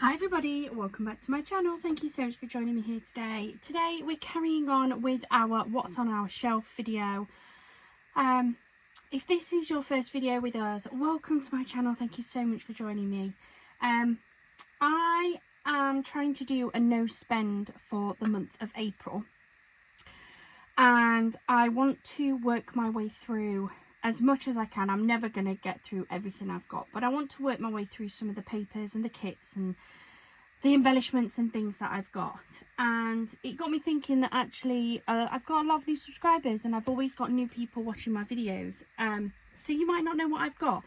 Hi everybody, welcome back to my channel. Thank you so much for joining me here today. Today we're carrying on with our what's on our shelf video. If this is your first video with us, welcome to my channel. Thank you so much for joining me. I am trying to do a no spend for the month of April, and I want to work my way through as much as I can. I'm never going to get through everything I've got, but I want to work my way through some of the papers and the kits and the embellishments and things that I've got. And it got me thinking that actually I've got a lot of new subscribers and I've always got new people watching my videos, so you might not know what I've got.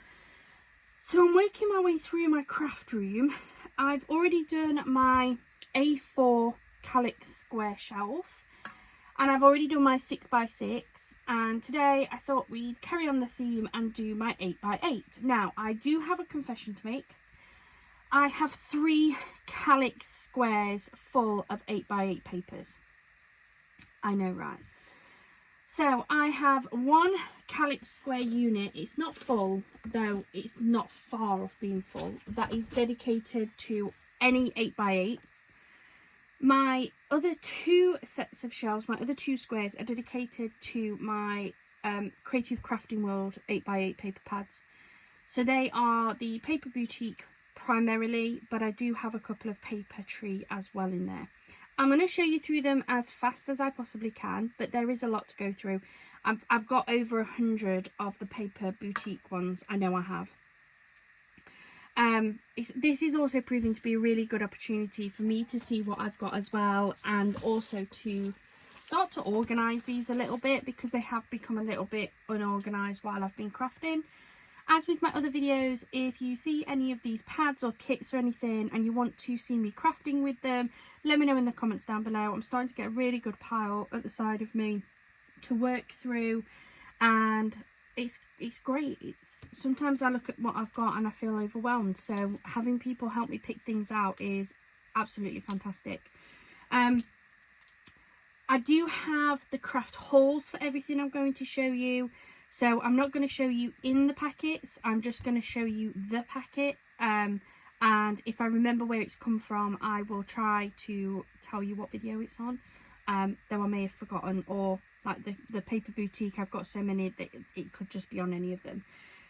So I'm working my way through my craft room. I've already done my A4 calyx square shelf, and I've already done my 6x6, and today I thought we'd carry on the theme and do my 8x8. Now, I do have a confession to make. I have 3 calyx squares full of 8x8 papers. I know, right? So I have 1 calyx square unit. It's not full, though it's not far off being full. That is dedicated to any 8x8s. My other 2 sets of shelves, my other 2 squares, are dedicated to my Creative Crafting World 8x8 paper pads. So they are the Paper Boutique primarily, but I do have a couple of Paper Tree as well in there. I'm going to show you through them as fast as I possibly can, but there is a lot to go through. I've got over 100 of the Paper Boutique ones. I know I have. This is also proving to be a really good opportunity for me to see what I've got as well, and also to start to organise these a little bit, because they have become a little bit unorganised while I've been crafting. As with my other videos, if you see any of these pads or kits or anything and you want to see me crafting with them, let me know in the comments down below. I'm starting to get a really good pile at the side of me to work through, and it's great. Sometimes I look at what I've got and I feel overwhelmed, so having people help me pick things out is absolutely fantastic. I do have the craft hauls for everything I'm going to show you, so I'm not going to show you in the packets, I'm just going to show you the packet, and if I remember where it's come from, I will try to tell you what video it's on, though I may have forgotten, or like the Paper Boutique, I've got so many that it could just be on any of them.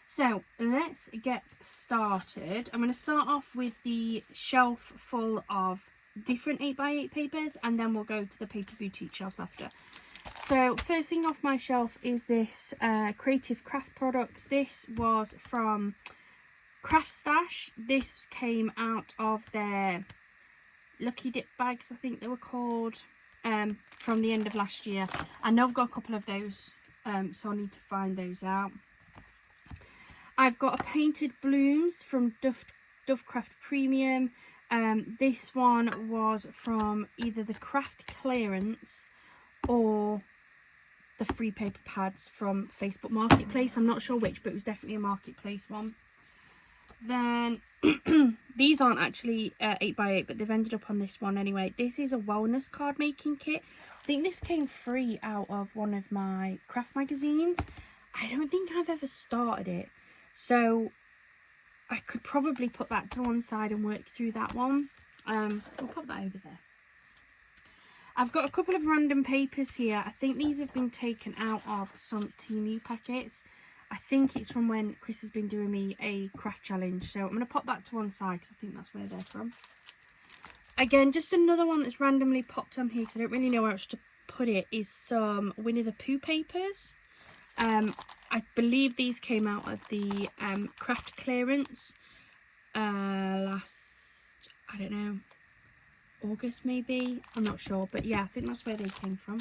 So let's get started. I'm going to start off with the shelf full of different 8x8 papers, and then we'll go to the Paper Boutique shelves after. So first thing off my shelf is this Creative Craft products. This was from Craft Stash. This came out of their Lucky Dip bags, I think they were called, from the end of last year. I know I've got a couple of those, so I need to find those out. I've got a Painted Blooms from Dovecraft Premium. This one was from either the Craft Clearance or the free paper pads from Facebook Marketplace. I'm not sure which, but it was definitely a Marketplace one. Then these aren't actually 8x8, but they've ended up on this one anyway. This is a wellness card making kit. I think this came free out of one of my craft magazines. I don't think I've ever started it, so I could probably put that to one side and work through that one. I'll put that over there. I've got a couple of random papers here. I think these have been taken out of some Temu packets. I think it's from when Chris has been doing me a craft challenge. So I'm going to pop that to one side because I think that's where they're from. Again, just another one that's randomly popped on here because I don't really know where else to put it, is some Winnie the Pooh papers. I believe these came out of the craft clearance last, I don't know, August maybe, I'm not sure, but yeah, I think that's where they came from.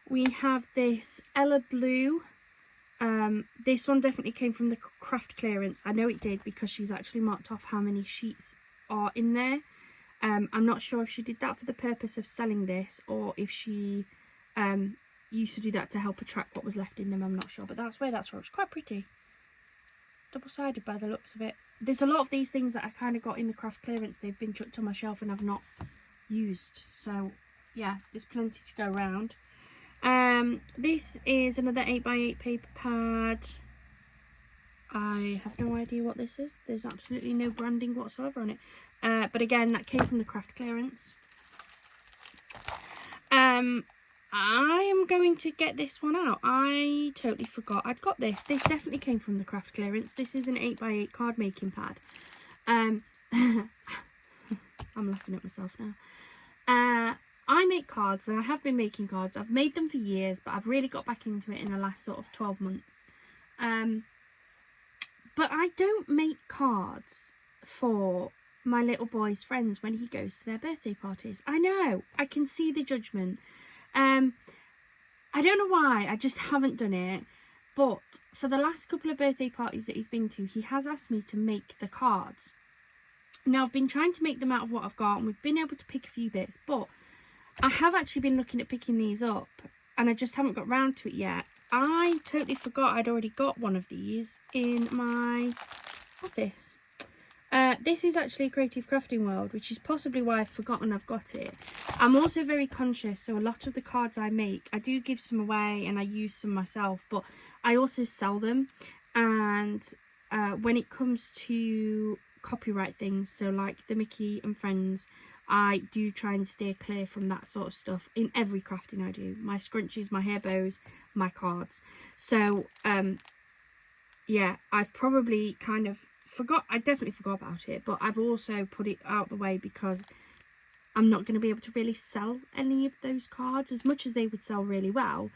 We have this Ella Blue. This one definitely came from the craft clearance. I know it did because she's actually marked off how many sheets are in there. I'm not sure if she did that for the purpose of selling this, or if she used to do that to help her track what was left in them. I'm not sure, but that's where it's quite pretty. Double-sided by the looks of it. There's a lot of these things that I kind of got in the craft clearance. They've been chucked on my shelf and I've not used, so yeah, there's plenty to go around. This is another 8x8 paper pad. I have no idea what this is. There's absolutely no branding whatsoever on it. But again, that came from the craft clearance. I am going to get this one out. I totally forgot I'd got this. This definitely came from the craft clearance. This is an 8x8 card making pad. I'm laughing at myself now. I make cards, and I have been making cards. I've made them for years, but I've really got back into it in the last sort of 12 months. But I don't make cards for my little boy's friends when he goes to their birthday parties. I know, I can see the judgment. I don't know why, I just haven't done it. But for the last couple of birthday parties that he's been to, he has asked me to make the cards. Now, I've been trying to make them out of what I've got, and we've been able to pick a few bits, but I have actually been looking at picking these up, and I just haven't got round to it yet. I totally forgot I'd already got one of these in my office. This is actually a Creative Crafting World, which is possibly why I've forgotten I've got it. I'm also very conscious, so a lot of the cards I make, I do give some away and I use some myself, but I also sell them. And when it comes to copyright things, so like the Mickey and Friends, I do try and steer clear from that sort of stuff in every crafting I do. My scrunchies, my hair bows, my cards. So yeah, I've probably kind of I definitely forgot about it, but I've also put it out the way because I'm not going to be able to really sell any of those cards. As much as they would sell really well,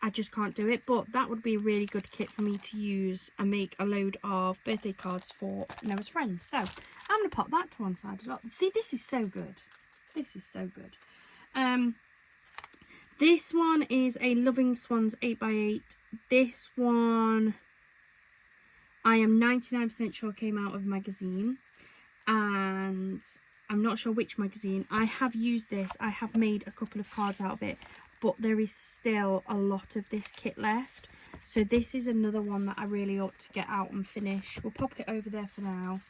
I just can't do it. But that would be a really good kit for me to use and make a load of birthday cards for Noah's friends. So I'm going to pop that to one side as well. See, this is so good. This is so good. This one is a Loving Swans 8x8. This one, I am 99% sure came out of a magazine, and I'm not sure which magazine. I have used this. I have made a couple of cards out of it, but there is still a lot of this kit left. So this is another one that I really ought to get out and finish. We'll pop it over there for now.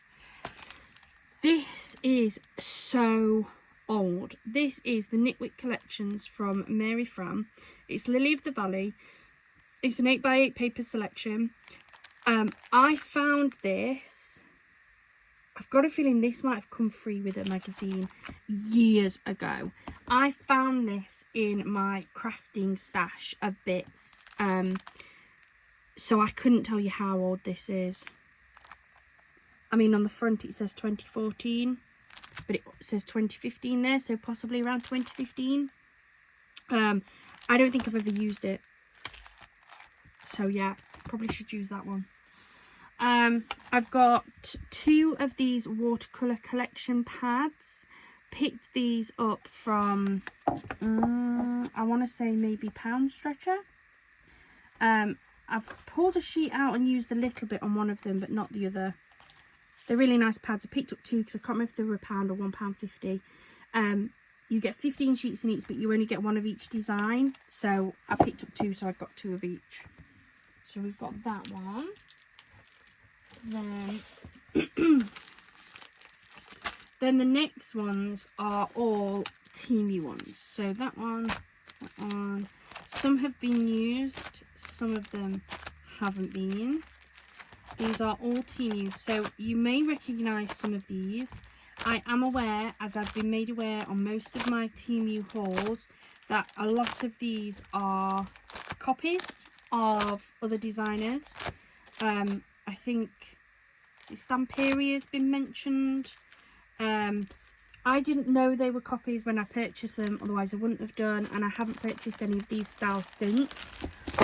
This is so old. This is the Knitwick Collections from Mary Fram. It's Lily of the Valley. It's an 8x8 paper selection. I found this, I've got a feeling this might have come free with a magazine years ago. I found this in my crafting stash of bits, so I couldn't tell you how old this is. I mean, on the front it says 2014, but it says 2015 there, so possibly around 2015. I don't think I've ever used it, so yeah, probably should use that one. I've got 2 of these watercolour collection pads. Picked these up from, I want to say maybe Pound Stretcher. I've pulled a sheet out and used a little bit on one of them, but not the other. They're really nice pads. I picked up 2 because I can't remember if they were £1 or £1.50. You get 15 sheets in each, but you only get 1 of each design. So I picked up 2, so I got 2 of each. So we've got that one. Then the next ones are all Temu ones. So that one. Some have been used, some of them haven't been. These are all Temu, so you may recognise some of these. I am aware, as I've been made aware on most of my Temu hauls, that a lot of these are copies of other designers. I think Stamperia has been mentioned. I didn't know they were copies when I purchased them, otherwise I wouldn't have done, and I haven't purchased any of these styles since.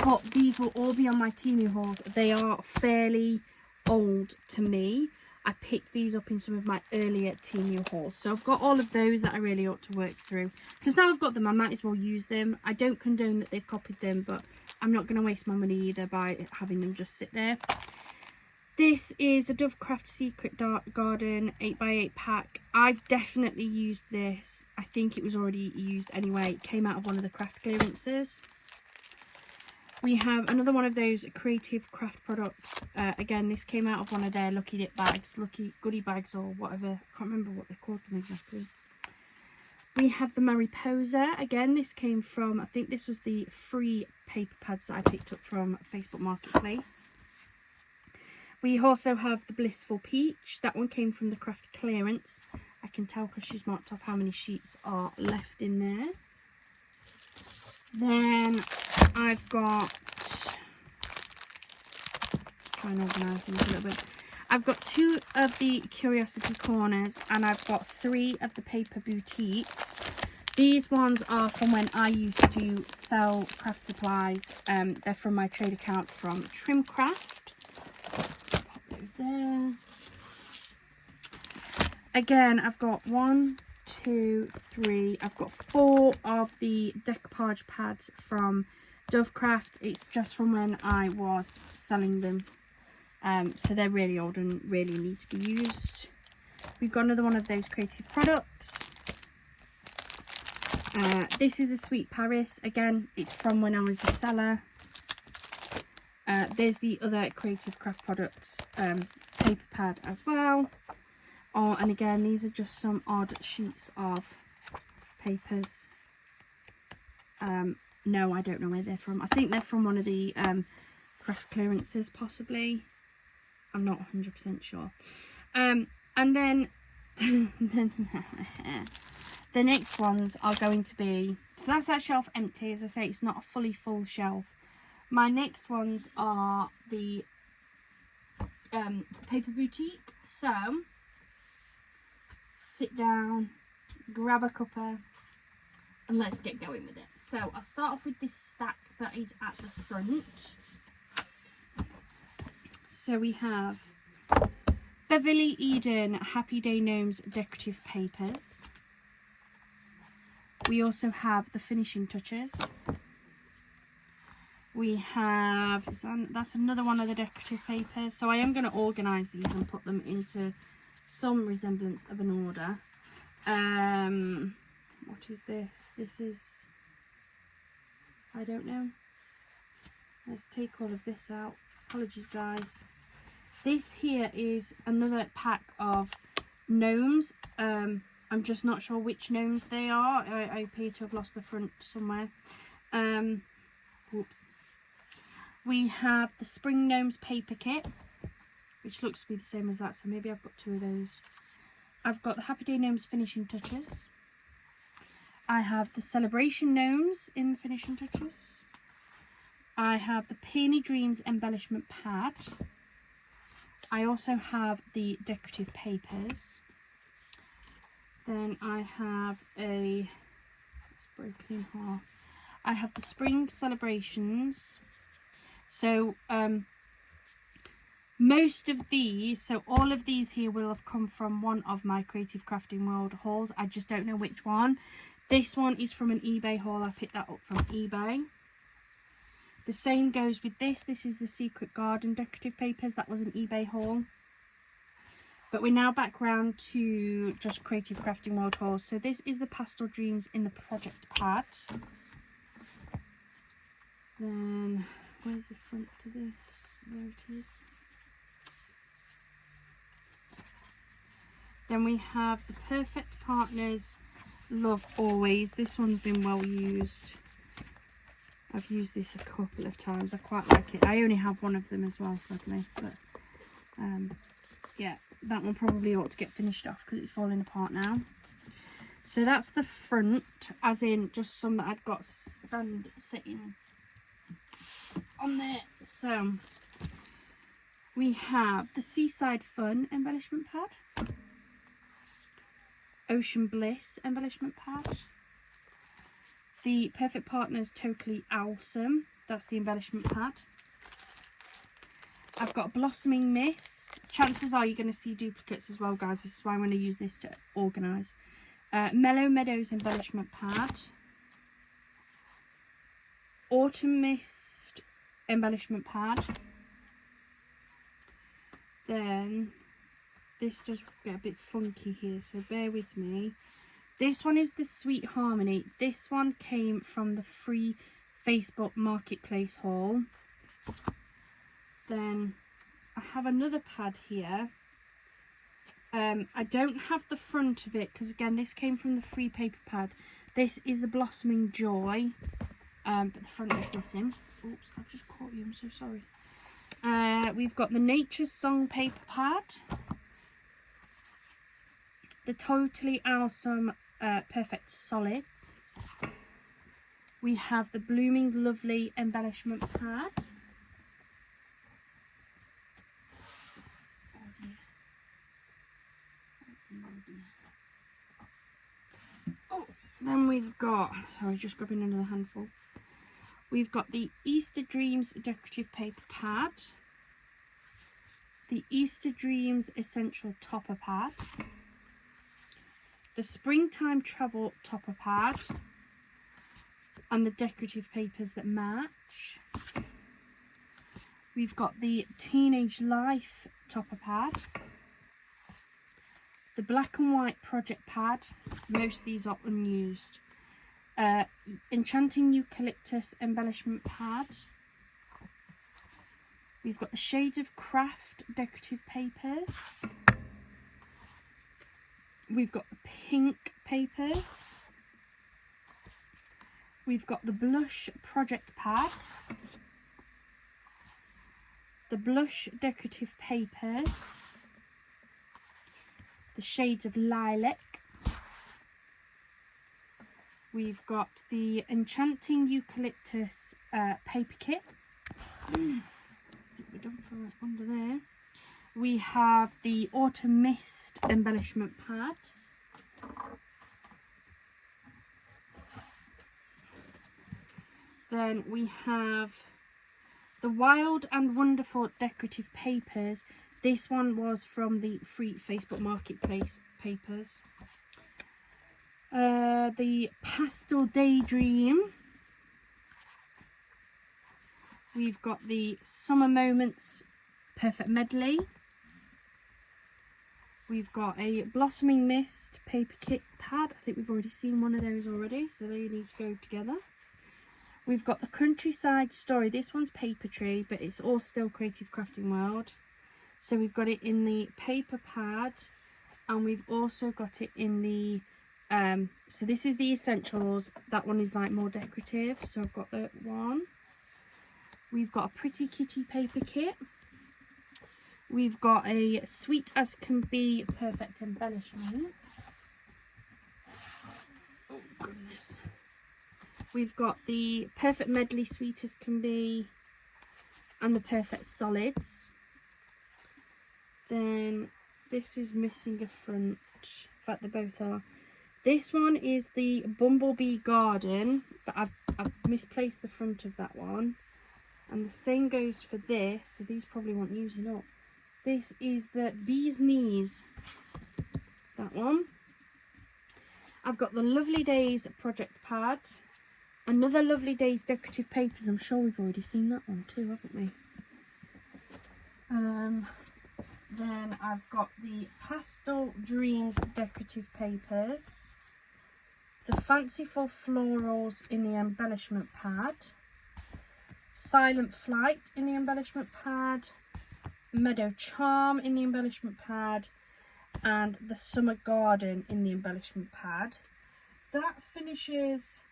But these will all be on my Temu hauls. They are fairly old to me. I picked these up in some of my earlier Temu hauls. So I've got all of those that I really ought to work through. Because now I've got them, I might as well use them. I don't condone that they've copied them, but I'm not going to waste my money either by having them just sit there. This is a Dovecraft Secret Garden 8x8 pack. I've definitely used this. I think it was already used anyway. It came out of one of the craft clearances. We have another one of those Creative Craft products. Again, this came out of one of their Lucky Dip bags, Lucky Goodie bags or whatever. I can't remember what they called them exactly. We have the Mariposa. Again, this came from, I think this was the free paper pads that I picked up from Facebook Marketplace. We also have the Blissful Peach. That one came from the craft clearance. I can tell because she's marked off how many sheets are left in there. Then I've got, try and organise these a little bit. I've got 2 of the Curiosity Corners and I've got 3 of the Paper Boutiques. These ones are from when I used to sell craft supplies. They're from my trade account from Trimcraft. So pop those there. Again, I've got 1, 2, 3. I've got 4 of the decoupage pads from Dovecraft. It's just from when I was selling them. So they're really old and really need to be used. We've got another one of those creative products. This is a Sweet Paris. Again, it's from when I was a seller. There's the other creative craft products paper pad as well. Oh, and again, these are just some odd sheets of papers. No, I don't know where they're from. I think they're from one of the craft clearances, possibly. I'm not 100% sure. And then the next ones are going to be, so that's that shelf empty. As I say, it's not a fully full shelf. My next ones are the Paper Boutique. So, sit down, grab a cuppa, and let's get going with it. So, I'll start off with this stack that is at the front. So, we have Beverly Eden Happy Day Gnomes Decorative Papers. We also have the Finishing Touches. We have, that's another one of the decorative papers. So I am going to organise these and put them into some resemblance of an order. What is this? This is, I don't know. Let's take all of this out. Apologies, guys. This here is another pack of gnomes. I'm just not sure which gnomes they are. I appear to have lost the front somewhere. Whoops. We have the Spring Gnomes paper kit, which looks to be the same as that, so maybe I've got 2 of those. I've got the Happy Day Gnomes Finishing Touches. I have the Celebration Gnomes in the Finishing Touches. I have the Peony Dreams Embellishment Pad. I also have the decorative papers. Then I have a, it's broken in half. I have the Spring Celebrations. So, most of these, so all of these here will have come from one of my Creative Crafting World hauls. I just don't know which one. This one is from an eBay haul. I picked that up from eBay. The same goes with this. This is the Secret Garden decorative papers. That was an eBay haul. But we're now back round to just Creative Crafting World hauls. So this is the Pastel Dreams in the Project Pad. Then, where's the front to this? There it is. Then we have the Perfect Partners Love Always. This one's been well used. I've used this a couple of times. I quite like it. I only have one of them as well, sadly. But, yeah, that one probably ought to get finished off because it's falling apart now. So that's the front, as in just some that I'd got sitting on there. So we have the Seaside Fun embellishment pad, Ocean Bliss embellishment pad, the Perfect Partners Totally Awesome, that's the embellishment pad. I've got Blossoming Mist. Chances are you're going to see duplicates as well, guys. This is why I'm going to use this to organise. Mellow Meadows embellishment pad, Autumn Mist embellishment pad. Then this does get a bit funky here, so bear with me. This one is the Sweet Harmony. This one came from the free Facebook Marketplace haul. Then I have another pad here. I don't have the front of it because, again, this came from the free paper pad. This is the Blossoming Joy, but the front is missing. Oops, I've just caught you. I'm so sorry. We've got the Nature's Song paper pad, the Totally Awesome Perfect Solids. We have the Blooming Lovely embellishment pad. Oh, then we've got, sorry, just grabbing another handful. We've got the Easter Dreams decorative paper pad, the Easter Dreams essential topper pad, the Springtime Travel topper pad, and the decorative papers that match. We've got the Teenage Life topper pad, the black and white project pad, most of these are unused, Enchanting Eucalyptus embellishment pad. We've got the Shades of Craft decorative papers. We've got the pink papers. We've got the Blush project pad, the Blush decorative papers, the Shades of Lilac. We've got the Enchanting Eucalyptus paper kit. We're done for under there. We have the Autumn Mist embellishment pad. Then we have the Wild and Wonderful decorative papers. This one was from the free Facebook Marketplace papers. The Pastel Daydream. We've got the Summer Moments Perfect Medley. We've got a Blossoming Mist paper kit pad. I think we've already seen one of those already, so they need to go together. We've got the Countryside Story. This one's Paper Tree, but it's all still Creative Crafting World. So we've got it in the paper pad, and we've also got it in the so this is the essentials. That one is like more decorative, so I've got that one. We've got a Pretty Kitty paper kit. We've got a Sweet as Can Be perfect embellishment. Oh goodness. We've got the Perfect Medley Sweet as Can Be and the Perfect Solids. Then this is missing a front. In fact, they both are. This one is the Bumblebee Garden, but I've misplaced the front of that one. And the same goes for this, so these probably won't using up. This is the Bee's Knees, that one. I've got the Lovely Days project pad, another Lovely Days decorative papers. I'm sure we've already seen that one too, haven't we? Then I've got the Pastel Dreams decorative papers, the Fanciful Florals in the embellishment pad, Silent Flight in the embellishment pad, Meadow Charm in the embellishment pad, and the Summer Garden in the embellishment pad. That finishes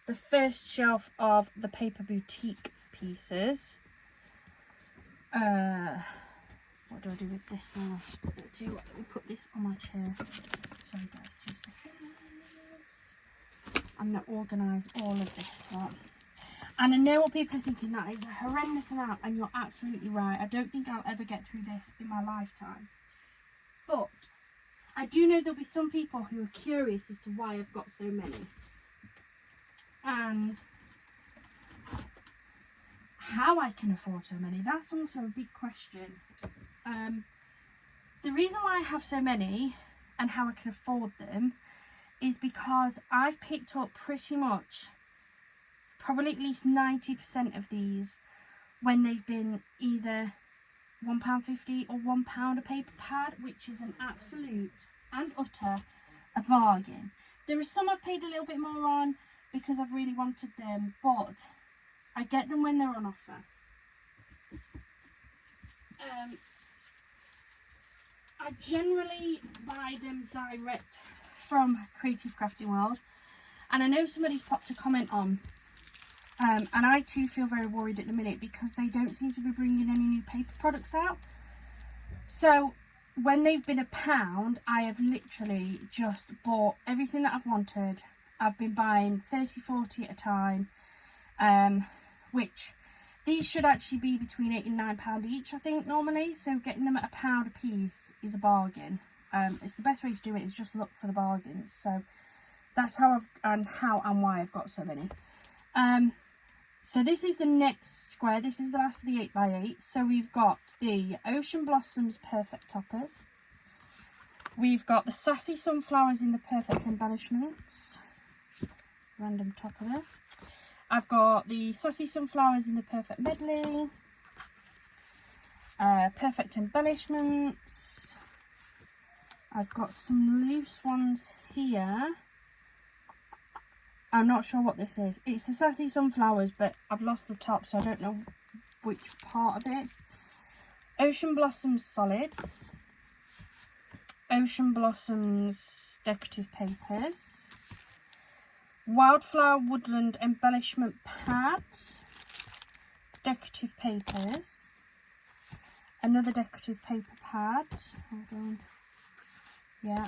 the first shelf of the Paper Boutique pieces. What do I do with this now? I'll tell you what, let me put this on my chair. Sorry guys, 2 seconds. I'm going to organise all of this up. And I know what people are thinking, that is a horrendous amount, and you're absolutely right. I don't think I'll ever get through this in my lifetime. But I do know there'll be some people who are curious as to why I've got so many. And how I can afford so many, that's also a big question. The reason why I have so many and how I can afford them is because I've picked up pretty much probably at least 90% of these when they've been either £1.50 or £1 a paper pad, which is an absolute and utter a bargain. There are some I've paid a little bit more on because I've really wanted them, but I get them when they're on offer. I generally buy them direct from Creative Crafting World, and I know somebody's popped a comment on And I too feel very worried at the minute because they don't seem to be bringing any new paper products out. So when they've been £1, I have literally just bought everything that I've wanted. I've been buying 30, 40 at a time, which these should actually be between £8 and £9 each, I think, normally. So getting them at £1 a piece is a bargain. It's the best way to do it is just look for the bargains. So that's how and why I've got so many. So this is the next square. This is the last of the 8x8. So we've got the Ocean Blossoms Perfect Toppers. We've got the Sassy Sunflowers in the Perfect Embellishments. Random topper there. I've got the Sassy Sunflowers in the Perfect Medley. Perfect Embellishments. I've got some loose ones here. I'm not sure what this is. It's the Sassy Sunflowers, but I've lost the top, so I don't know which part of it. Ocean Blossoms Solids. Ocean Blossoms Decorative Papers. Wildflower Woodland Embellishment Pad. Decorative Papers. Another decorative paper pad. Hold on. Yeah.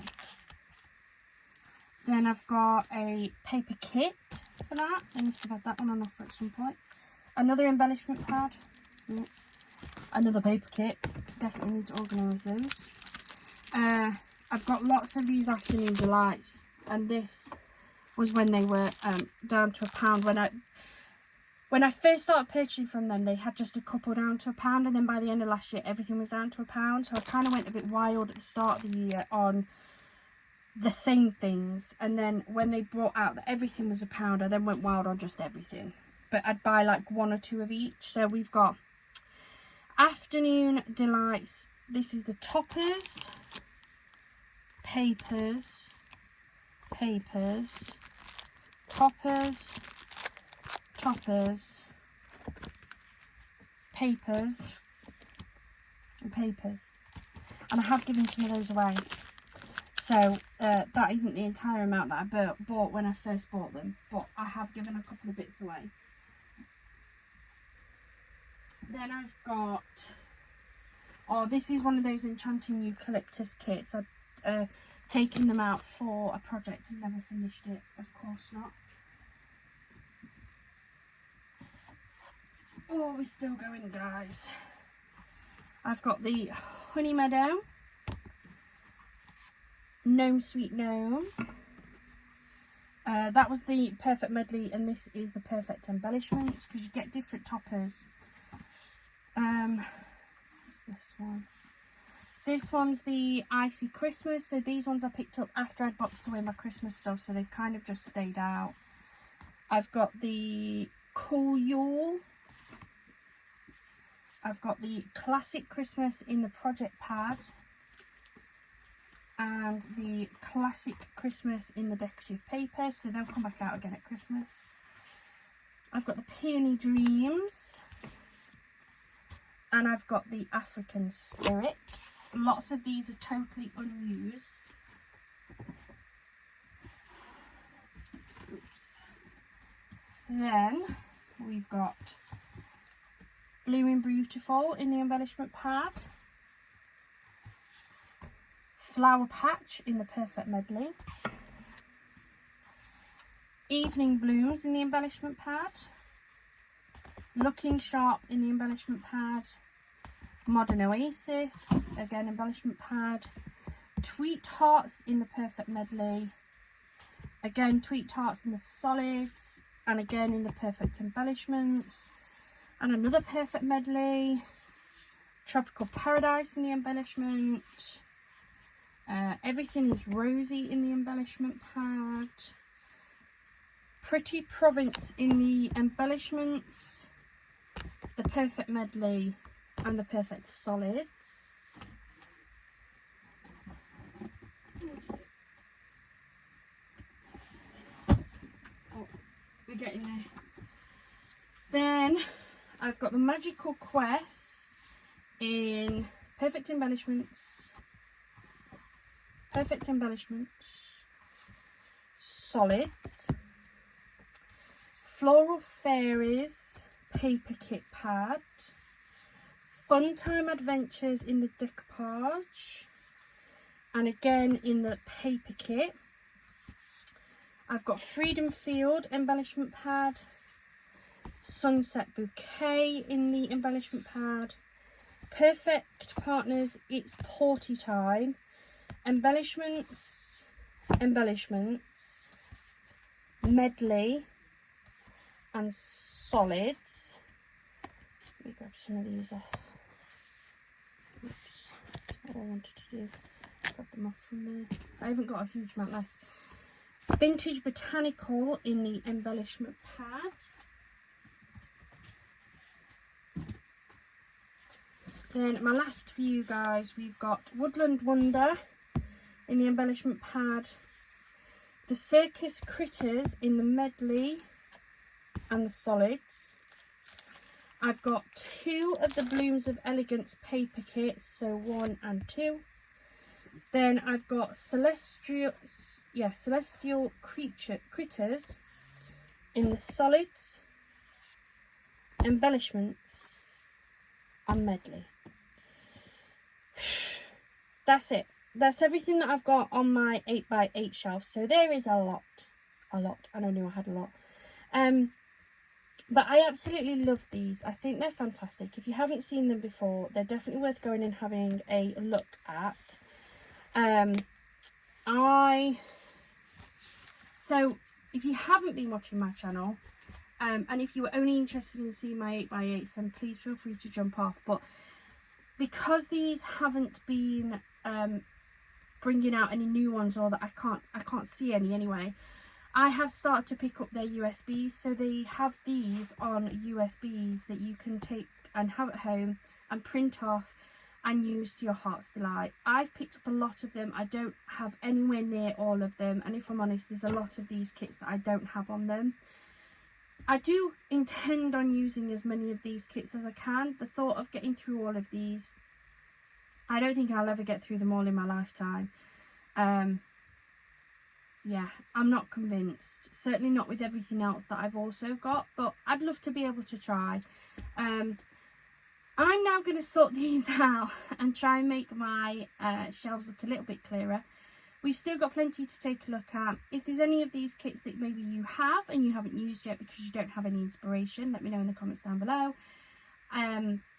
Then I've got a paper kit for that. I must have had that one on offer at some point. Another embellishment pad. Another paper kit. Definitely need to organise those. I've got lots of these afternoon delights, and this was when they were down to £1. When I first started purchasing from them, they had just a couple down to £1, and then by the end of last year, everything was down to £1. So I kind of went a bit wild at the start of the year on the same things, and then when they brought out that everything was £1, I then went wild on just everything. But I'd buy like 1 or 2 of each. So we've got Afternoon Delights. This is the toppers, papers, toppers, papers, and papers. And I have given some of those away. So that isn't the entire amount that I bought when I first bought them, but I have given a couple of bits away. Then I've got, this is one of those enchanting eucalyptus kits. I'd taken them out for a project and never finished it, of course not. Oh, we're still going, guys. I've got the Honey Meadow. Gnome Sweet Gnome. That was the Perfect Medley, and this is the Perfect Embellishments, because you get different toppers. What's this one? This one's the Icy Christmas. So these ones I picked up after I'd boxed away my Christmas stuff, so they've kind of just stayed out. I've got the Cool Yule. I've got the Classic Christmas in the Project Pad. And the Classic Christmas in the decorative paper, so they'll come back out again at Christmas. I've got the Peony Dreams, and I've got the African Spirit. Lots of these are totally unused. Oops. Then we've got Blooming Beautiful in the embellishment pad. Flower Patch in the Perfect Medley. Evening Blooms in the embellishment pad. Looking Sharp in the embellishment pad. Modern Oasis, again embellishment pad. Tweet Hearts in the Perfect Medley. Again Tweet Hearts in the solids, and again in the Perfect Embellishments. And another Perfect Medley. Tropical Paradise in the embellishment. Everything is Rosy in the embellishment pad. Pretty Province in the embellishments. The Perfect Medley and the Perfect Solids. Oh, we're getting there. Then I've got the Magical Quest in Perfect Embellishments. Perfect Embellishments, Solids, Floral Fairies paper kit pad, Fun Time Adventures in the decoupage, and again in the paper kit. I've got Freedom Field embellishment pad, Sunset Bouquet in the embellishment pad, Perfect Partners It's Party Time, embellishments, medley, and solids. Let me grab some of these off. Oops, that's what I wanted to do. Grab them off from there. I haven't got a huge amount left. Vintage Botanical in the embellishment pad. Then my last for you guys, we've got Woodland Wonder in the embellishment pad, the Circus Critters in the medley and the solids. I've got 2 of the Blooms of Elegance paper kits, so 1 and 2. Then I've got Celestial Critters in the solids, embellishments and medley. That's it. That's everything that I've got on my 8x8 shelf. So there is a lot. I don't know, I had a lot. But I absolutely love these. I think they're fantastic. If you haven't seen them before, they're definitely worth going and having a look at. So if you haven't been watching my channel, and if you were only interested in seeing my 8x8s, then please feel free to jump off. But because these haven't been bringing out any new ones, or that I can't see any anyway, I have started to pick up their USBs. So they have these on USBs that you can take and have at home and print off and use to your heart's delight. I've picked up a lot of them. I don't have anywhere near all of them, and if I'm honest, there's a lot of these kits that I don't have on them. I do intend on using as many of these kits as I can. The thought of getting through all of these, I don't think I'll ever get through them all in my lifetime. Yeah, I'm not convinced. Certainly not with everything else that I've also got, but I'd love to be able to try. I'm now going to sort these out and try and make my shelves look a little bit clearer. We've still got plenty to take a look at. If there's any of these kits that maybe you have and you haven't used yet because you don't have any inspiration, let me know in the comments down below.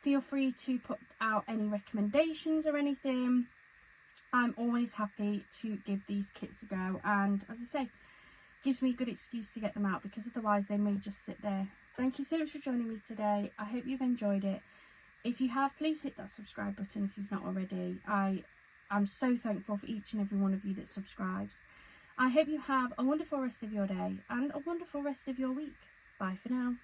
Feel free to put out any recommendations or anything. I'm always happy to give these kits a go, and as I say, gives me a good excuse to get them out, because otherwise they may just sit there. Thank you so much for joining me today. I hope you've enjoyed it. If you have, please hit that subscribe button if you've not already. I'm so thankful for each and every one of you that subscribes. I hope you have a wonderful rest of your day and a wonderful rest of your week. Bye for now.